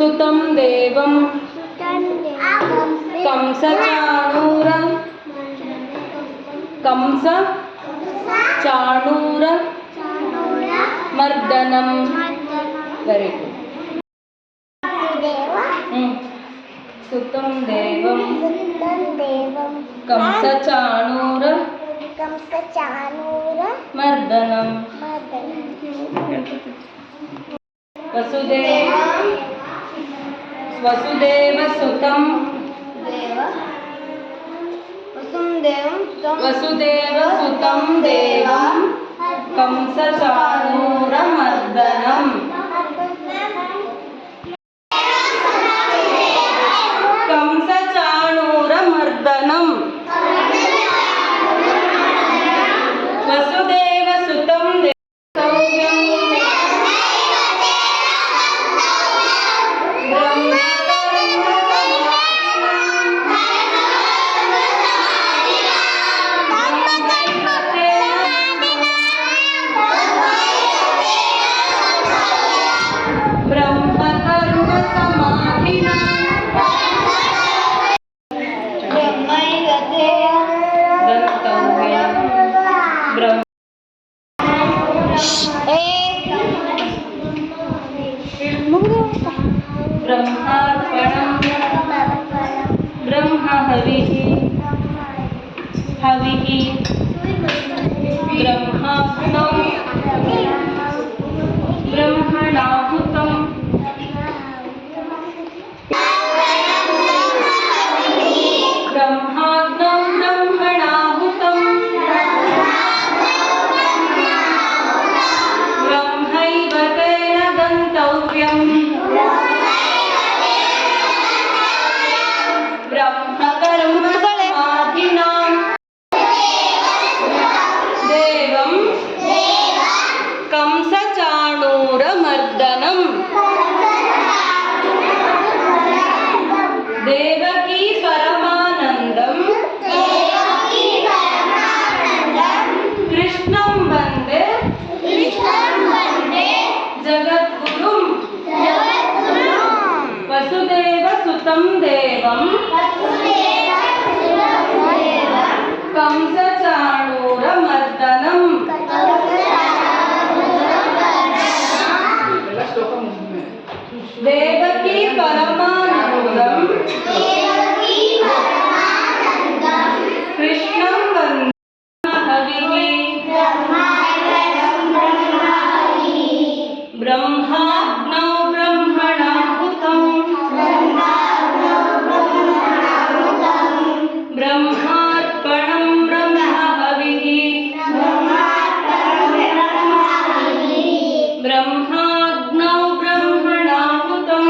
सुतं देवं कंसचाणूर मर्दनं very good सुतं देवं कंसचाणूर मर्दनं वसुदेवसुतं देवं कंसचाणूरमर्दनं वसुदेवसुतं हविः ब्रह्माग्नौ ब्रह्मणाहुतं ब्रह्मैव तेन गन्तव्यम् ब्रह्मकर्म समाधिना देवं कंसचाणूरमर्दनं देवकी परमानन्दं कृष्णं वन्दे जगद्गुरुं वसुदेवसुतं देवं कंसचाणूरमर्दनं देवकी परमानन्दं कृष्णं वन्दे ब्रह्माग्नौ ब्रह्मणाहुतं ब्रह्मार्पणं ब्रह्महविः ब्रह्माग्नौ ब्रह्मणाहुतं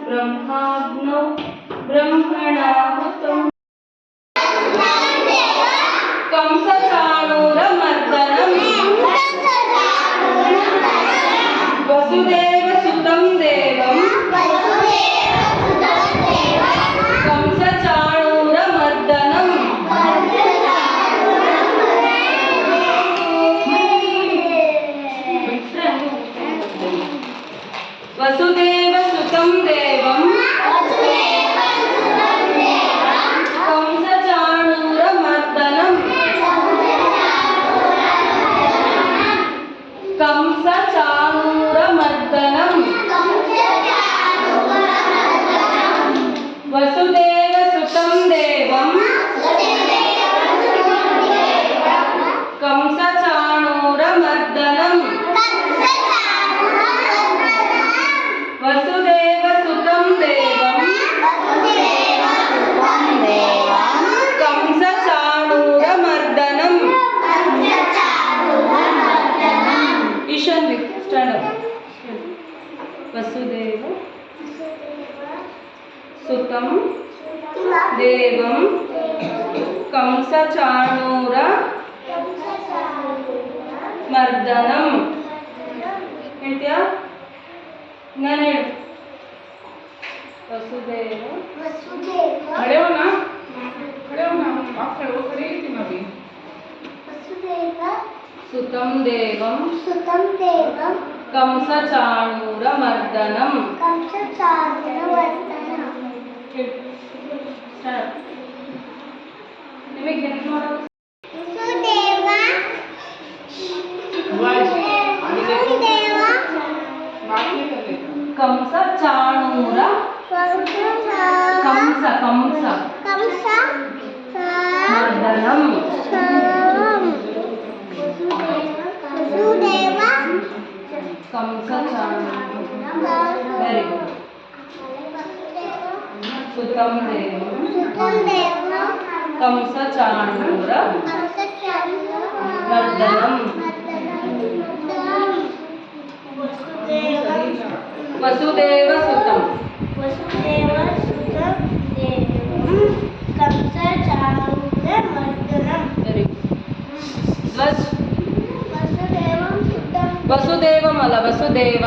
ब्रह्माग्नौ ब्रह्मणाहुतं कंसचाणूरमर्दनं वसुदेवसुतं देवं कंसचाणूरमर्दनं वसुदेवसुतं देवं कंसचाणूरमर्दनं वसुदेवसुतं देवं कंसचाणूरमर्दनं वसुदेवसुतं देवं कंसचाणूरमर्दनं ईशान स्टैंड अप वसुदेव सुतं देवं कंसचाणूरमर्दनं ಹೇಳ್ತೀಯಾ ನಾನು ಹೇಳು वसुदेव खड़े हो ना, खड़े हो ना, आप खड़े हो, खड़े ही थी मैं अभी। सुतं देवं सुतं देवं कंसचाणूरमर्दनम् कंसचाणूरमर्दनम् ಸ್ಟಾರ್ಟ್ ನಿಮಗೆ ಹೆಂಗೆ ಮಾಡೋದು वसुदेव वसुदेव बाकी कर लेते हैं। कंसचाणूर कंस कंस मर्दनम् वसुदेव कंसचाणूर वेरी गुड सुतं देवं कंसचाणूर मर्दनम् वसुदेव सुतं वेरी गुड वसुदेवमल वसुदेव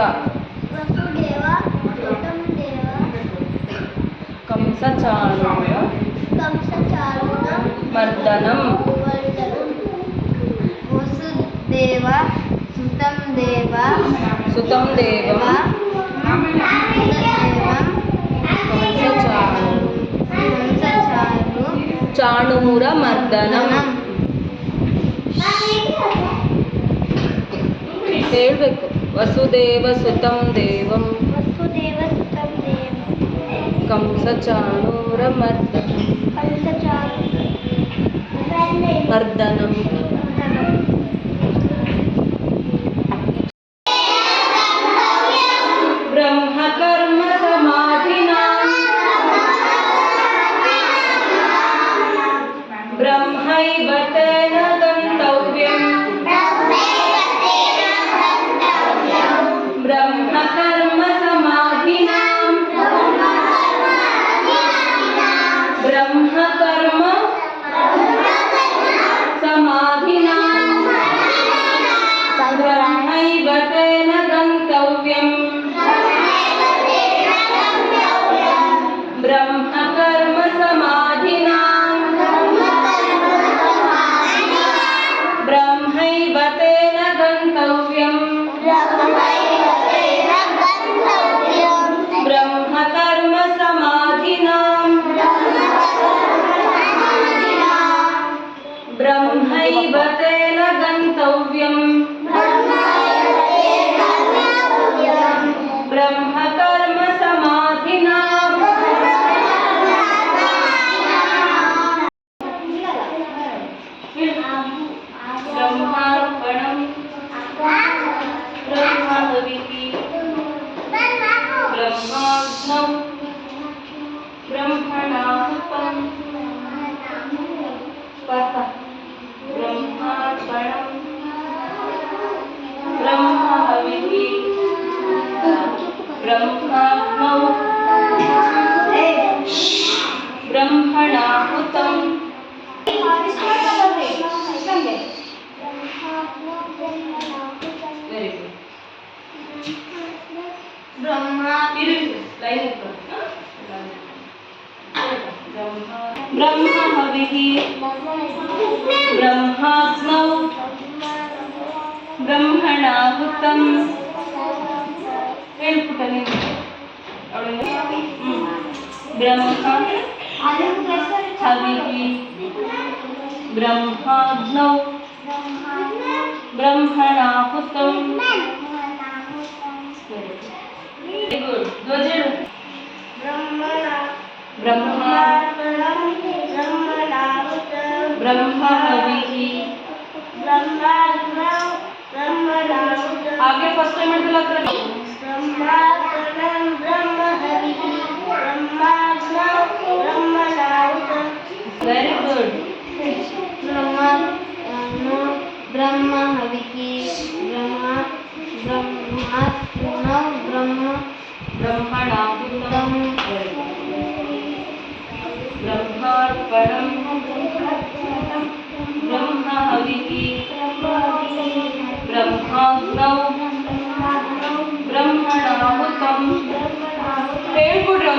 कंसचाणूर मर्दनम् वसुदेव सुतं देव सुतं देवं चाणूर मर्दनम् ಹೇಳ್ಬೇಕು ವಸುದೇವ ಸುತಂ ದೇವಂ ಕಂಸಚಾಣೂರ ಮರ್ದನಂ ಬ್ರಹ್ಮ ಕರ್ಮ ಸಮಾಧಿನಾ ಬ್ರಹ್ಮೈವ ತೇನ ಗಂತವ್ಯಂ ब्रह्म कर्म समाधिना ब्रह्म कर्म समाधिना ब्रह्मैव तेन गन्तव्यम् ब्रह्म कर्म समाधिना ब्रह्मैव तेन गन्तव्यम् ब्रह्म कर्म समाधिना ब्रह्मैव तेन गन्तव्यम् ब्रह्म कर्म समाधिना ब्रह्मार्पणं ब्रह्महविः ब्रह्माग्नौ ब्रह्मणाहुतं ब्रह्मार्पणं ब्रह्महविः ब्रह्माग्नौ ब्रह्मणाहुतं वेरी गुड ब्रह्महविः ब्रह्माग्नौ ब्रह्मणाहुतं ಹೇಳ್ಬಿಟ್ಟನೆ ब्रह्महविः ब्रह्माग्नौ ब्रह्मणाहुतं वेरी गुड ध्वजेडु ब्रह्महविः आगे फर्स्ट टाइम मतलब वेरी गुड ब्रह्मणाहुतं ब्रह्मार्पणं ब्रह्महविः ब्रह्माग्नौ ब्रह्मणाहुतं ಹೇಳ್ಕೊಡ್ರಿ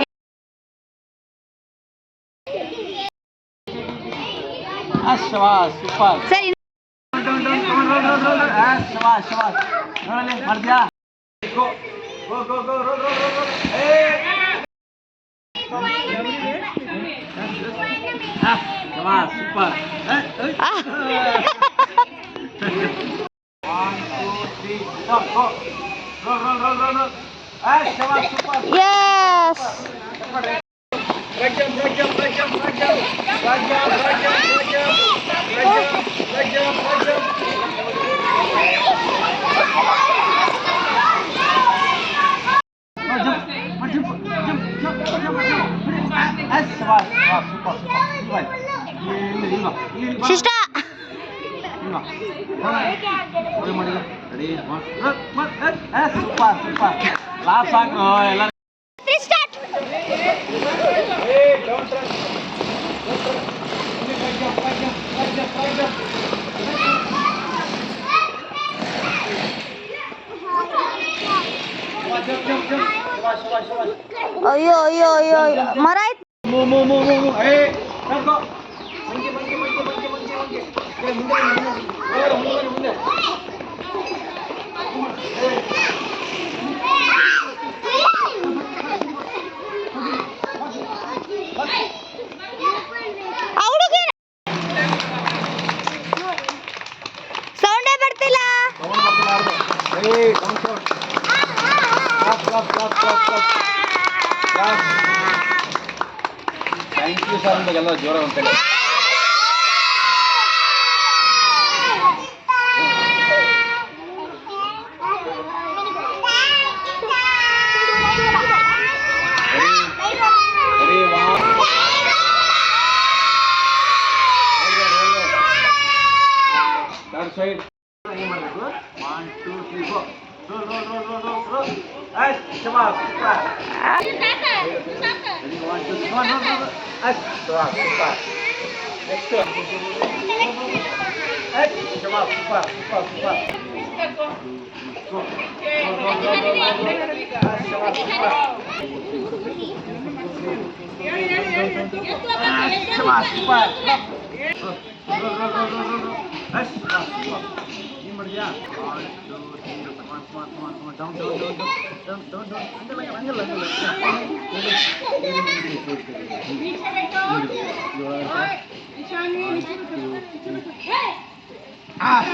ಶಬಾಷ್ ಸೂಪರ್ ಸರಿ ಶಬಾಷ್ ಶಬಾಷ್ ನೋಡಲಿ ಮಾಡ್ತೀಯಾ go go go go roll roll roll roll ಶಬಾಷ್ ಸೂಪರ್ 1 2 3 go roll ಶಬಾಷ್ ಸೂಪರ್ ಯಸ್ Right jump. ಶಿಷ್ಟ ಸೂಪರ್ ಲಾಸ್ಟ್ ಸಾಕು ಎಲ್ಲ ಸ್ಟಾರ್ಟ್ ಅಯ್ಯೋ ಅಯ್ಯೋ ಅಯ್ಯೋ ಮರ ಆಯ್ತು ಸೌಂಡೇ ಬರ್ತಿಲ್ಲ ಥ್ಯಾಂಕ್ ಯು ಸರ್ ಅಂದಾಗೆಲ್ಲ ಜೋರ ಅಂತೇಳಿ ಸೈಡ್ ಏನು ಮಾಡಬೇಕು 1 2 3 ಗೋ roll ಶಬಾಷ್ ಸೂಪರ್ ready 1 2 1 ಶಬಾಷ್ ಸೂಪರ್ ನೆಕ್ಸ್ಟ್ ಶಬಾಷ್ ಸೂಪರ್ ಗೋ ಶಬಾಷ್ ಸೂಪರ್ ಏನು ಮಾಡಿದ್ಯಾ 1 2 3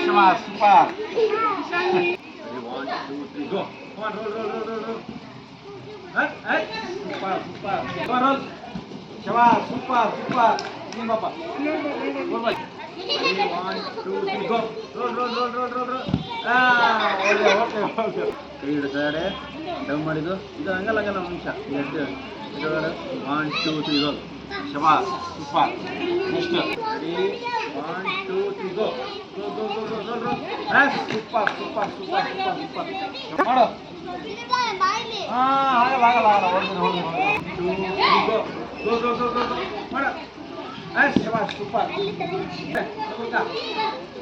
ಶಬಾಷ್ super 1 2 3 go roll super roll ಶಬಾಷ್ ಸೂಪರ್ ನೀನು ಬಾಪ ಗೋಲ್ ಬಾಯ್ 1 2 3 ಗೋ roll ಓಕೆ ಕೈ ಹಿಡಿದಾಡೆ ಡೌನ್ ಮಾಡಿದ್ದು ಇದು ಹಂಗಲ್ಲ ಒಂದು ನಿಮಿಷ ಎದ್ದು 1 2 3 ರೋಲ್ ಶಬಾಷ್ ಸೂಪರ್ ನೆಕ್ಸ್ಟ್ ರೆಡಿ 1 2 3 ಗೋ ಸೂಪರ್ ಮಾಡು ಆಗಲ್ಲ 1 2 3 ಗೋ ಮಾಡು ಶಬಾಷ್ ಸೂಪರ್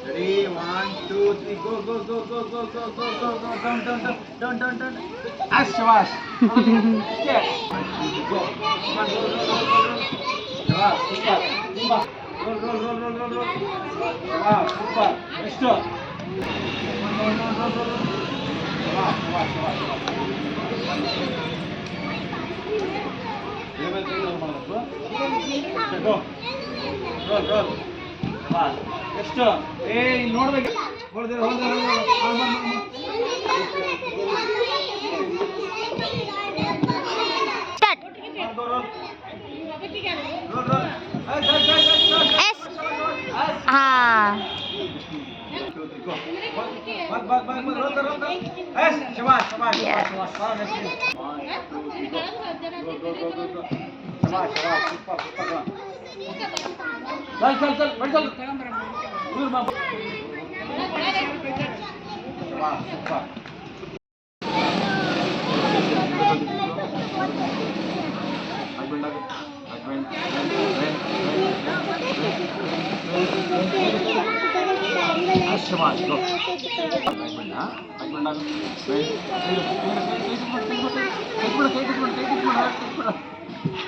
ರೆಡಿ 1 2 3 ಗೋ ಡೌನ್ ಶಬಾಷ್ ಗೋ ಶಬಾಷ್ ಸೂಪರ್ roll ಶಬಾಷ್ ಸೂಪರ್ ನೆಕ್ಸ್ಟ್ roll ಎಷ್ಟು ನೋಡ್ಬೇಕು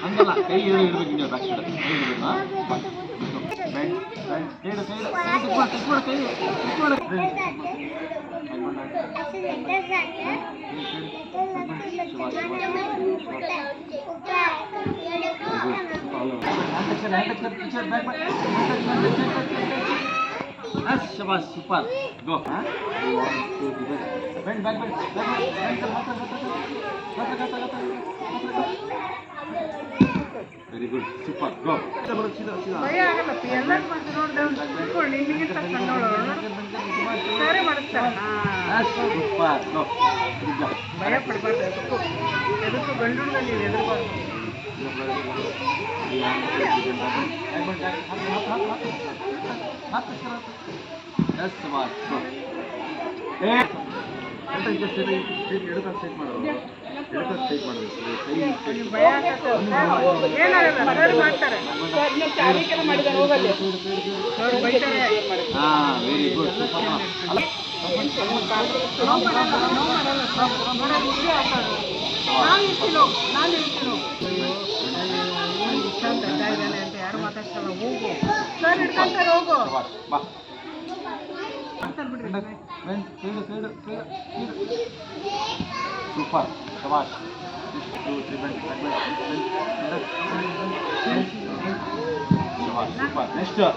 ಹಂಗಲ್ಲ ಕೈ ಇಡಬೇಕು back side Shabas, super. Go. Bend, back, bend. Very good. Super. Go. ಭಯ ಆಗಲ್ಲ ಎಲ್ಲ ಮಾಡ್ತಾರೆ ನೋಡಿದೆ ಒಂದು ತಿಳ್ಕೊಂಡು ನಿಮಗಿಂತ ಸಣ್ಣವಳು ಸರಿ ಮಾಡಿಸ್ತಾರೆ Super. Go. Good job. ಭಯ ಪಡಬಾರ್ದು ಎದಕ್ಕೂ ಗಂಡು ನೀವು ಎದುರಬಾರ್ದು Yes, Shabas. Go. Hey. ಭಯ ಆಗತ್ತೆ ಏನಾಗಲ್ಲ ಸರಿ ಮಾಡ್ತಾರೆ ಚಾಲಿಕೆಲ್ಲ ಮಾಡಿದ್ದಾರೆ ಹೋಗಲ್ಲಿ ಅವ್ರು ಬೈತಾರೆ ವೆರಿ ಗುಡ್ ನಾನು ಇರ್ತೀನೋ ಇಷ್ಟ ಅಂತ ಇದ್ದಾನೆ ಅಂತ ಯಾರು ಮಾತಾಡ್ಸಲ್ಲ ಹೋಗು ಸರ್ ಹಿಡ್ಕೊಂತಾರೆ ಹೋಗು Super. Shabash. 2, 3, bend. Shabash. Super. Next. Shabash.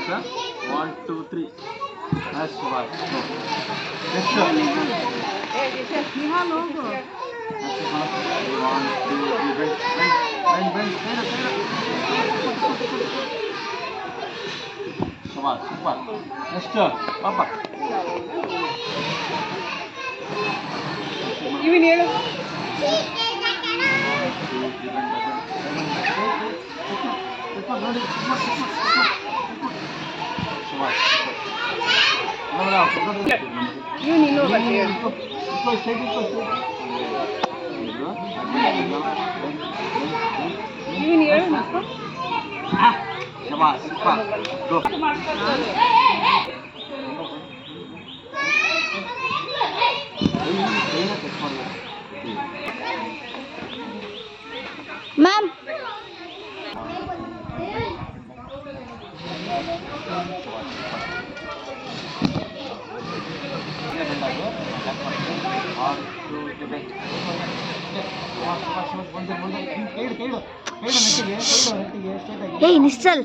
Next. 1, 2, 3. Yes, Shabash. Next. Nihal ಹೋಗು Super. Next, Papa. ಇವನ್ ಹೇಳು ಇವನ್ ಇನ್ನೊಬ್ಬ ಇವನ್ ಹೇಳು ಮಕ್ಕಳು Shabash. Super. Go. ಮ್ಯಾಮ್ ಏಯ್ ನಿಶ್ಚಲ್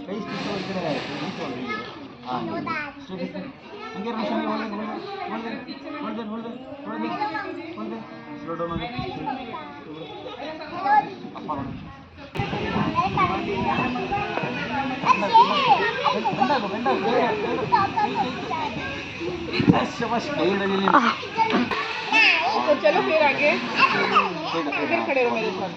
चलो फिर आगे फिर खड़े रहो मेरे साथ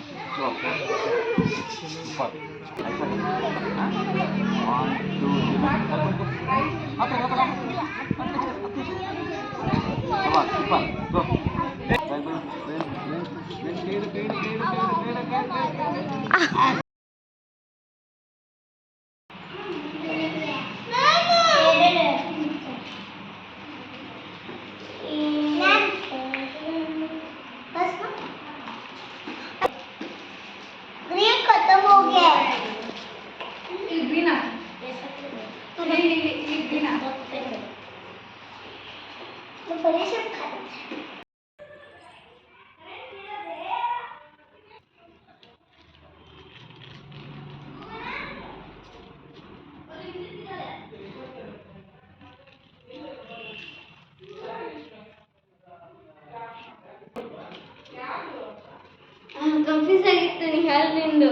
ಕನ್ಫ್ಯೂಸ್ ಆಗಿತ್ತು ನೀ ನಿಂದು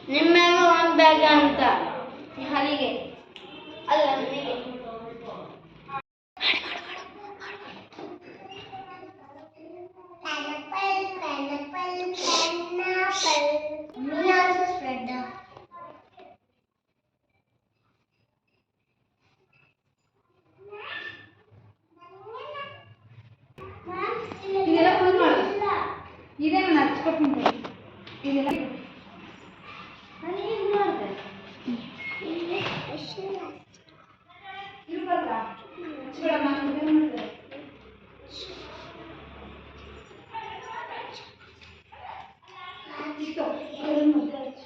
ನಿಮ್ಮ್ಯಾಗ ಒಂದು ಬ್ಯಾಗ ಅಂತ ಹಲಿಗೆ ಅಲ್ಲ ನನಗೆ ಇದೆಲ್ಲ ಫುಲ್ ಮಾಡು ಇದೇ ನಾನು ಹಚ್ಕೊತೀನಿ ಇದೆಲ್ಲ ನನಗೆ ನೋಡಿದೆ ಇಷ್ಟು ಇದನ್ನು ಮುದ್ದೆ ಹಚ್ಚು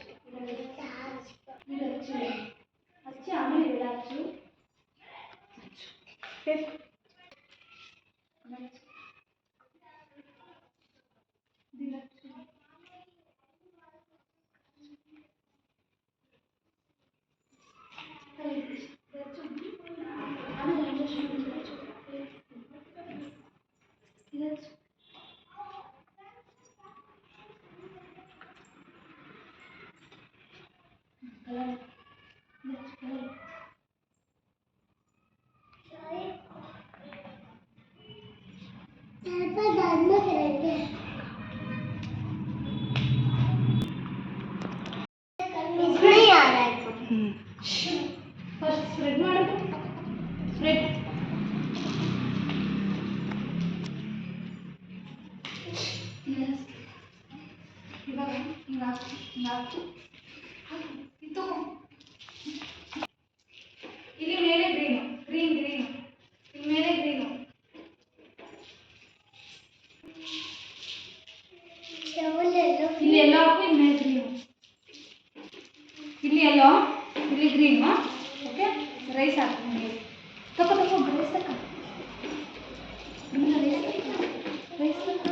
ಇದು ಹಚ್ಚು ಹಚ್ಚಿ ಆಮೇಲೆ ಇವೆಲ್ಲ ಹಚ್ಚು ಟೇಪ್ ಹಚ್ಚು ಇದು ಹಚ್ಚು ಫಸ್ಟ್ ಸ್ಪ್ರೆಡ್ ಮಾಡು ಸ್ಪ್ರೆಡ್ ಇವಾಗ ಹಿಂಗಾಕು ಇದು ಇಲ್ಲಿ ಮೇಲೆ ಗ್ರೀನ್ ಇಲ್ಲಿ ಮೇಲೆ ಗ್ರೀನು ಇಲ್ಲಿ ಎಲ್ಲ ಹಾಕು ಇಲ್ಲಿ ಮೇಲೆ ಗ್ರೀನು ಇಲ್ಲಿ ಎಲ್ಲೋ ಇಲ್ಲಿ ಗ್ರೀನು ಓಕೆ ರೈಸ್ ಹಾಕು ತಗೋ ರೈಸ್ ತಕ್ಕ ರೈಸ್ ತಕ್ಕ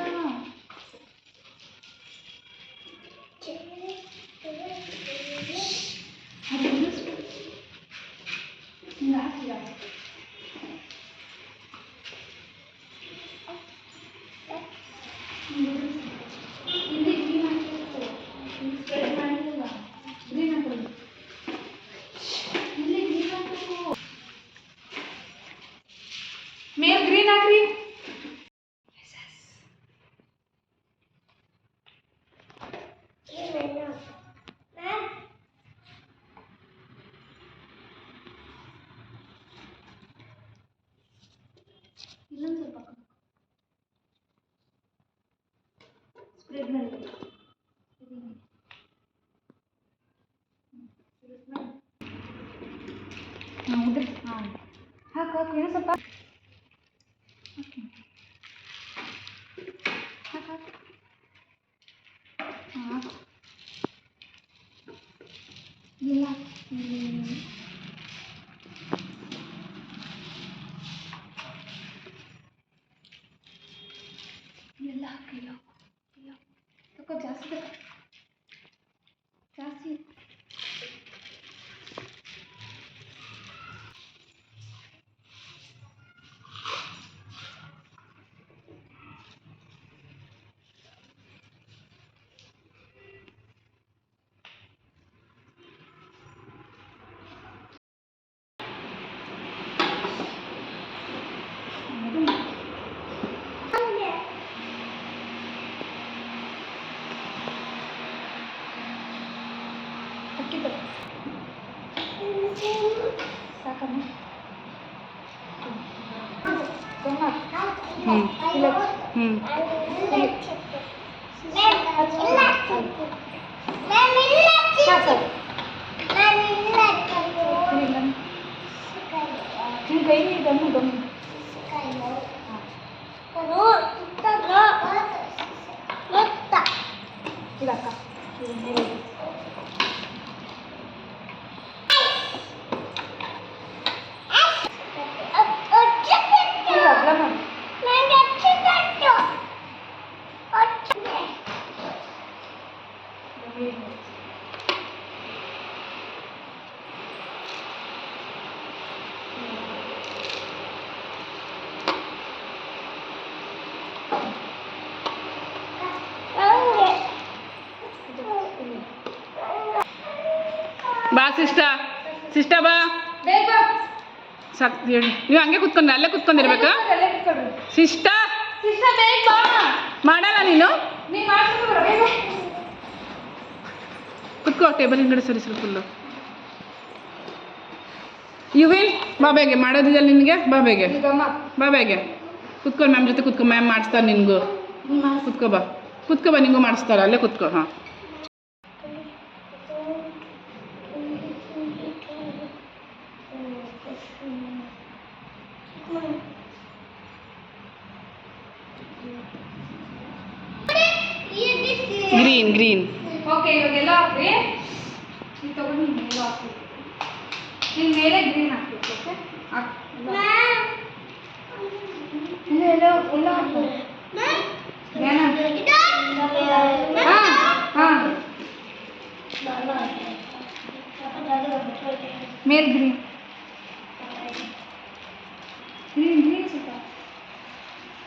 ಹಿಂಗೆ ಹಾಕಿಲ್ಲ ಇಲ್ಲಿ ಗ್ರೀನ್ ಹಾಕಿರ್ತಾರೆ ಸ್ಪ್ರೆಡ್ ಮಾಡಿಲ್ಲ ಗ್ರೀನ್ ಹಾಕೋದು ಇಲ್ಲಿ ಗ್ರೀನ್ ಹಾಕಬೇಕು ಮೇಲೆ ಗ್ರೀನ್ ಹಾಕ್ರಿ ಇನ್ನೊಂದು ಸ್ವಲ್ಪ ಸ್ಪ್ರೆಡ್ ಮಾಡಿ ಉದ್ರಿ ಹಾಂ ಹಾಕು ಇನ್ನೂ ಸ್ವಲ್ಪ ಹಾಕು ಹಾಂ ಇಲ್ಲ ಎಲ್ಲ ಹಾಕಿಲ್ಲ ಇಲ್ಲ ತಗೋ ಜಾಸ್ತಿ ಜಾಸ್ತಿ ಅಕ್ಕಿ ತಗೋ ಸಾಕಮ್ಮ ಕೈ ಗಮ್ಮು ಗಮ್ಮು ಇದಕ್ಕ ಬಾ ಸಿಸ್ಟ ಬಾ ಸಾಕು ಹೇಳಿ ನೀವು ಹಂಗೆ ಕುತ್ಕೊಂಡು ಅಲ್ಲೇ ಕುತ್ಕೊಂಡಿರ್ಬೇಕಾ ಸಿಸ್ಟ ಮಾಡಲ್ಲ ನೀನು ಕುತ್ಕೋ ಟೇಬಲ್ ಹಿಂಗಡೆ ಸರಿ ಫುಲ್ಲು ಯುವಿನ್ ಬಾ ಬೇಗೆ ಮಾಡೋದಿಲ್ಲ ನಿನಗೆ ಬಾ ಬೇಗೆ ಕುತ್ಕೊಂಡು ಮ್ಯಾಮ್ ಜೊತೆ ಕುತ್ಕೊ ಮ್ಯಾಮ್ ಮಾಡಿಸ್ತಾರೆ ನಿನಗೂ ಕುತ್ಕೋ ಬಾ ನಿಂಗೂ ಮಾಡಿಸ್ತಾರೆ ಅಲ್ಲೇ ಕುತ್ಕೋ ಹಾಂ ಗ್ರೀನ್ ಓಕೆ ಇವಾಗೆಲ್ಲ ಹಾಕ್ರಿ. ಇದು ತಗೊಂಡು ನೀವು ಮೇಲೆ ಹಾಕ್ಬೇಕು. ನಿಮ್ಮ ಮೇಲೆ ಗ್ರೀನ್ ಹಾಕ್ಬೇಕು. ಓಕೆ ಇಲ್ಲ ಎಲ್ಲ ಎಲ್ಲ ಹಾಕ್ಬೇಕು. ಹಾಂ ಮೇಲ್ ಗ್ರೀನ್ ಗ್ರೀನ್ ಗ್ರೀನ್ ಸ್ವಲ್ಪ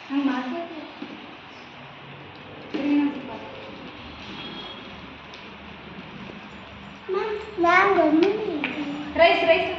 ಹಂಗೆ ಮಾಡ್ಬೇಕು. ಗ್ರೀನ್ ಸ್ವಲ್ಪ ರೈಸ್ ರೈಸ್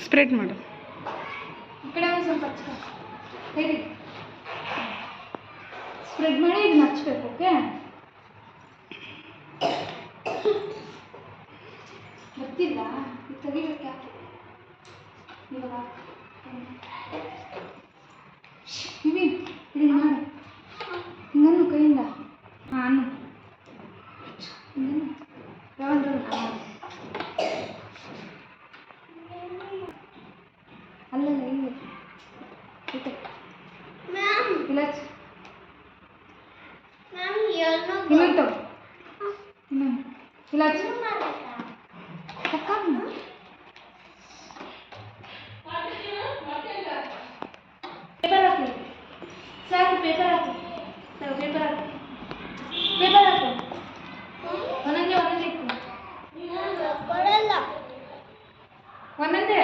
ಸ್ಪ್ರೆಡ್ ಮಾಡು. ಈ ಕಡೆ ಒಂದು ಸ್ವಲ್ಪ ಹಚ್ಕೊ. ಹೇಳಿ ಸ್ಪ್ರೆಡ್ ಮಾಡಿ ಇದನ್ನ ಹಚ್ಬೇಕು. ಓಕೆ ಗೊತ್ತಿಲ್ಲ ಇದು ತೆಗಿಬೇಕು. ಯಾಕೆ ಇವಾಗ ಇವಿ ಇದನ್ನ ಮಾಡಿ ಹಿಂಗನ್ನು ಕೈಯಿಂದ ಹಾಂ ಹಿಂಗನ್ನು ಯಾವಂದ್ರೆ ಅಲ್ಲಲ್ಲ ಹಿಂಗೆ ಇಲ್ಲ ಇನ್ನೊಂದು ತಗೋ ಇನ್ನೊಂದು ಇಲ್ಲ ಪೇಪರ್ ಹಾಕಿ ಸಾಕು. ಪೇಪರ್ ಹಾಕು ಸಾಕು. ಪೇಪರ್ ಹಾಕು ಪೇಪರ್ ಹಾಕು ಒಂದೊಂದೇ ಒಂದೊಂದೇ ಇತ್ತು ಒಂದೊಂದೇ.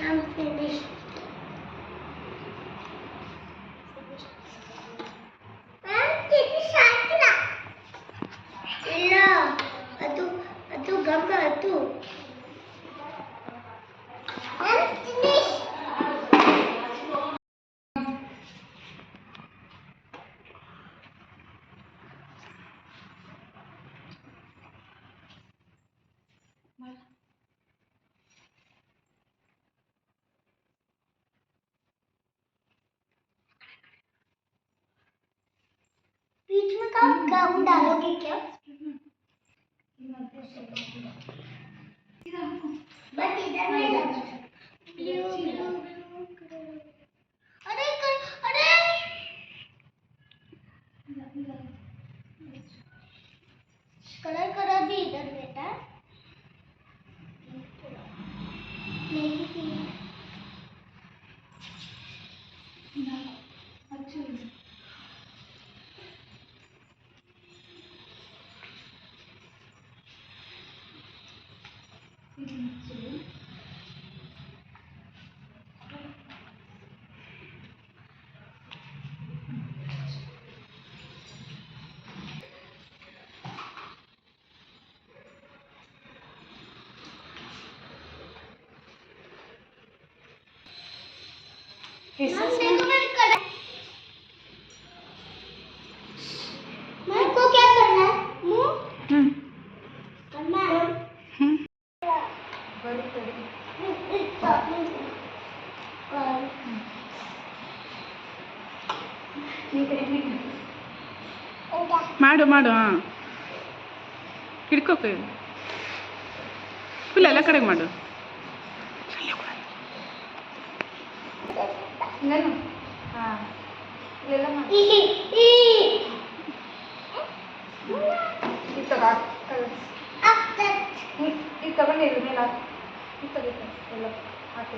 I'm finished. ಇಲ್ಲ ಅದು ಅದು ಗಮ್ಮ ಅದು बीच में का गाउन डालोगे क्या? बस इधर नहीं डालो। अरे अरे कलर करा भी इधर बेटा। को क्या करना है मुंह करना है ಮಾಡು ಮಾಡು ಹಾಂ ಹಿಡ್ಕೋಕೆ ಫುಲ್ ಎಲ್ಲ ಕಡೆಗೆ ಮಾಡು ಇದು ತಗೊಂಡಿರು ಮೇಲೆ ಇದು ತೆಗಿತಾರೆ ಎಲ್ಲ ಹಾಕಿ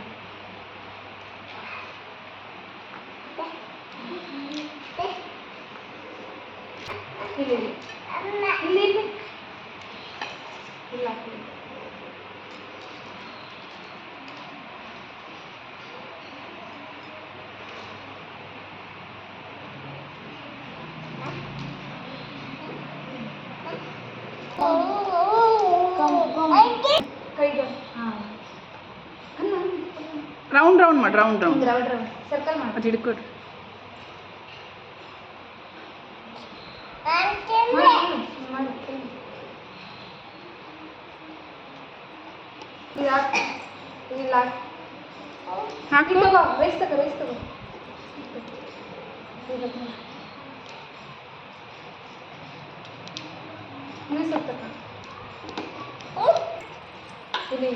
ಇಲ್ಲಿ ಇಲ್ಲಿ ಇಲ್ಲಿ ಇಲ್ಲ ಕೈಗೆ ಹಾಂ ರೌಂಡ್ ರೌಂಡ್ ಮಾಡಿ round round round round circle ಮಾಡಿ ಅದು ಹಿಡ್ಕೊಡು ಹಾಕು ರೈಸ್ ತಗೋ ಇನ್ನೂ ಸ್ವಲ್ಪ ತಗೋ ಇಲ್ಲಿ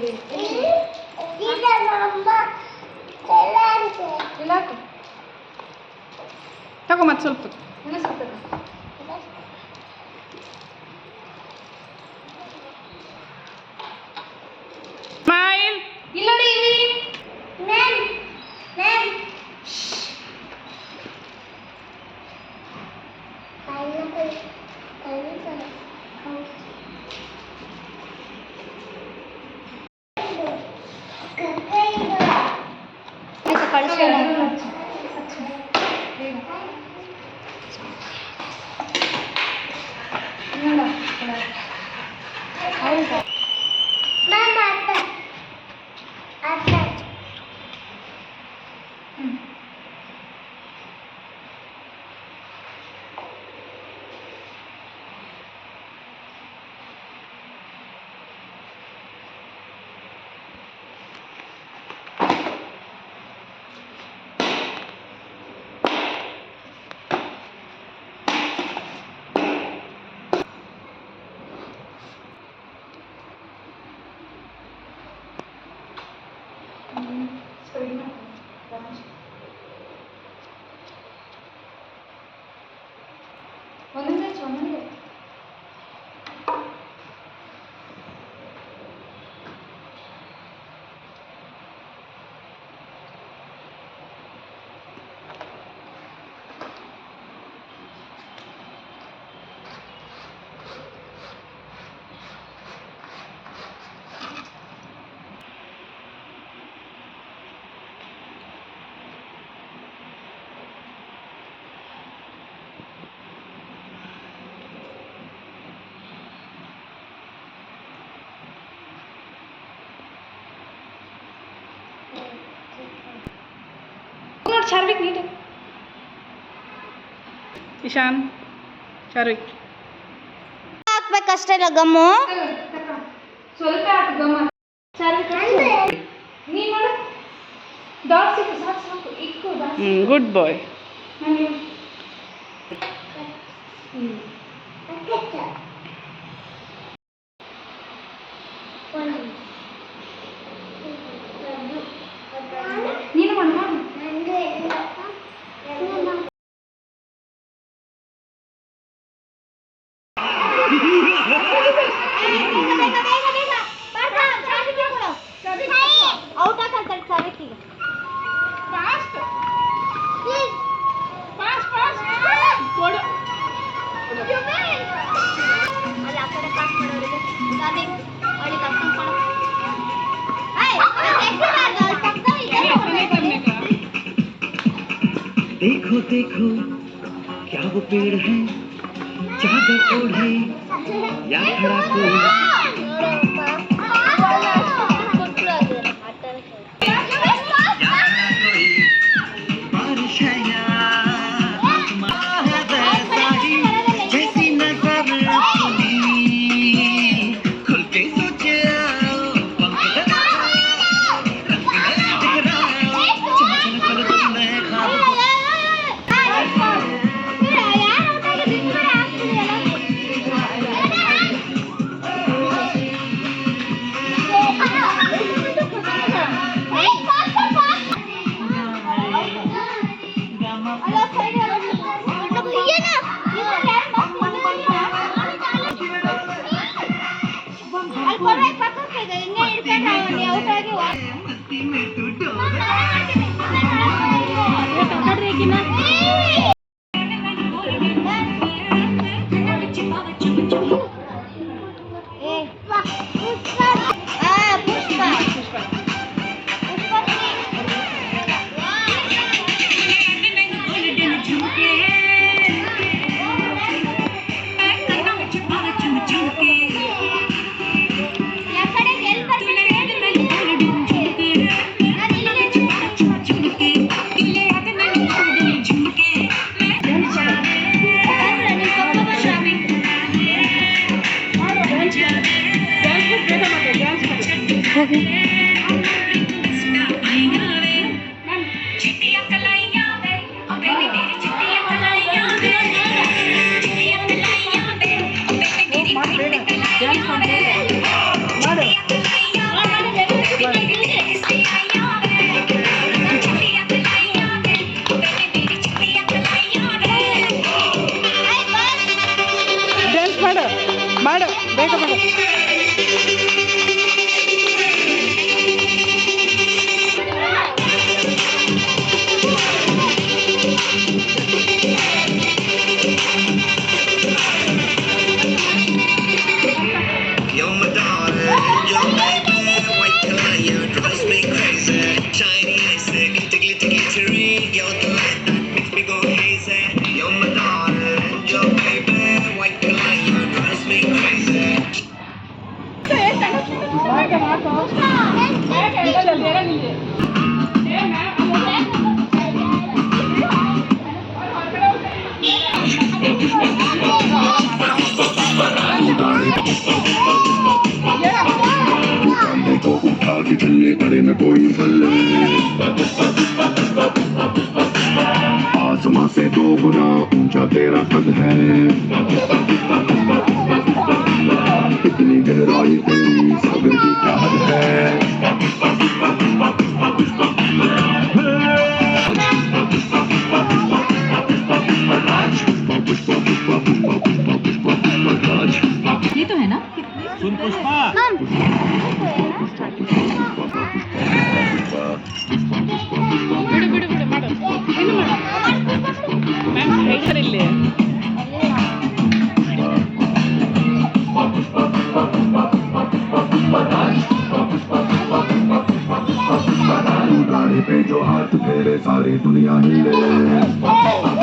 ಇಲ್ಲ ಹಾಕು ತಗೋ ಮತ್ತೆ ಸ್ವಲ್ಪ ಇನ್ನೂ ಸ್ವಲ್ಪ ತಗೋ ಸ್ಮೈಲ್ ಇಲ್ಲಿ ನೋಡಿ ಇಲ್ಲಿ ಮ್ಯಾಮ್ ಒಂದೊಂದೇ ನೋಡಿ ಚಾರ್ವಿಕ್ ನೀಟಾಗಿ ಇಶಾನ್ ಚಾರ್ವಿಕ್ ಹಾಕ್ಬೇಕಷ್ಟೇ ಗಮ್ಮು ಸ್ವಲ್ಪ ಹಾಕು ಗಮ್ಮ ನೀ ಮಾಡು ಡಾಟ್ ಸಿಕ್ಕು ಸಾಕು ಸಾಕು ಇಕ್ಕು ಗುಡ್ ಬಾಯ್ ನೀನು ಮಾಡು ಮಾಡು ಔಟ್ ಹಾಕಂತಾರೆ ಚಾರ್ವಿಕ್ಕಿಗೆ ಫಾಸ್ಟ್ ಫಾಸ್ಟ್ ಫಾಸ್ಟ್ ಕೊಡು देखो क्या वो पेड़ है चादर ओढ़े या खड़ा कोई बारिश है या आसमां है वैसा ही जैसी नजर अपनी खुल के सोचे आओ पंख टकराओ चंचल पलकों में ख्वाब में तू ಡ್ಯಾನ್ಸ್ ಮಾಡು ಮಾಡು ಬೇಗ ಮಾಡು You're my darling, you're my baby, white color, you drives me crazy. Shiny lipstick, tickly glittery, you're the light that makes me go hazy. You're my darling, you're my baby, white color, you drives me crazy. को उठा के चलने पड़े न कोई फले आसमां से 2 गुना ऊंचा तेरा कद है इतनी गहराई तेरी सागर की क्या हद है ये तो है ना सुन पुष्पा ಬಿಡು ಬಿಡು ಬಿಡು ಮಾಡು ಇನ್ನು ಮಾಡು ಮ್ಯಾಮ್ ಹೇಳ್ತಾರೆ ಇಲ್ಲಿ गाड़ी पे जो हाथ फेरे सारी दुनिया हिले